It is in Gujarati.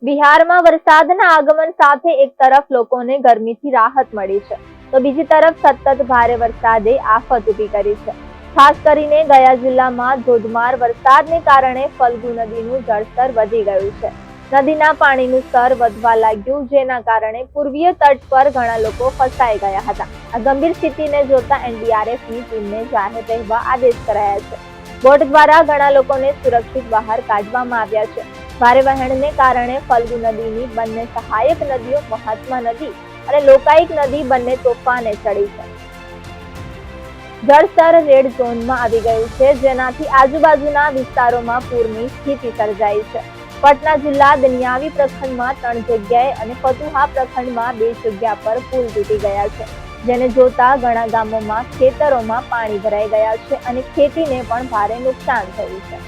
બિહારમાં વરસાદના આગમન સાથે એક તરફ લોકોને ગરમીથી રાહત મળી છે, તો બીજી તરફ સતત ભારે વરસાદે આફત ઊભી કરી છે. ખાસ કરીને ગયા જિલ્લામાં ધોધમાર વરસાદને કારણે ફલ્ગુ નદીનું જળસ્તર વધી ગયું છે. નદીના પાણીનું સ્તર વધવા લાગ્યું, જેના કારણે પૂર્વીય તટ પર ઘણા લોકો ફસાઈ ગયા હતા. આ ગંભીર સ્થિતિને જોતા એનડીઆરએફની ટીમને જાહેર રહેવા આદેશ કરાયા છે. બોટ દ્વારા ઘણા લોકોને સુરક્ષિત બહાર કાઢવામાં આવ્યા છે. ભારે વહેણને કારણે ફલ્ગુ નદીની બંને સહાયક નદીઓ મહાત્મા નદી અને લોકાયિક નદી બંને તોફાને ચડી છે. જળસ્તર રેડ ઝોનમાં આવી ગયું છે, જેનાથી આજુબાજુના વિસ્તારોમાં પૂરની સ્થિતિ સર્જાઈ છે. પટના જિલ્લા દનિયાવી પ્રખંડમાં 3 જગ્યાએ અને ફતુહા પ્રખંડમાં 2 જગ્યા પર પુલ તૂટી ગયા છે, જેને જોતા ઘણા ગામોમાં ખેતરોમાં પાણી ભરાઈ ગયા છે અને ખેતીને પણ ભારે નુકસાન થયું છે.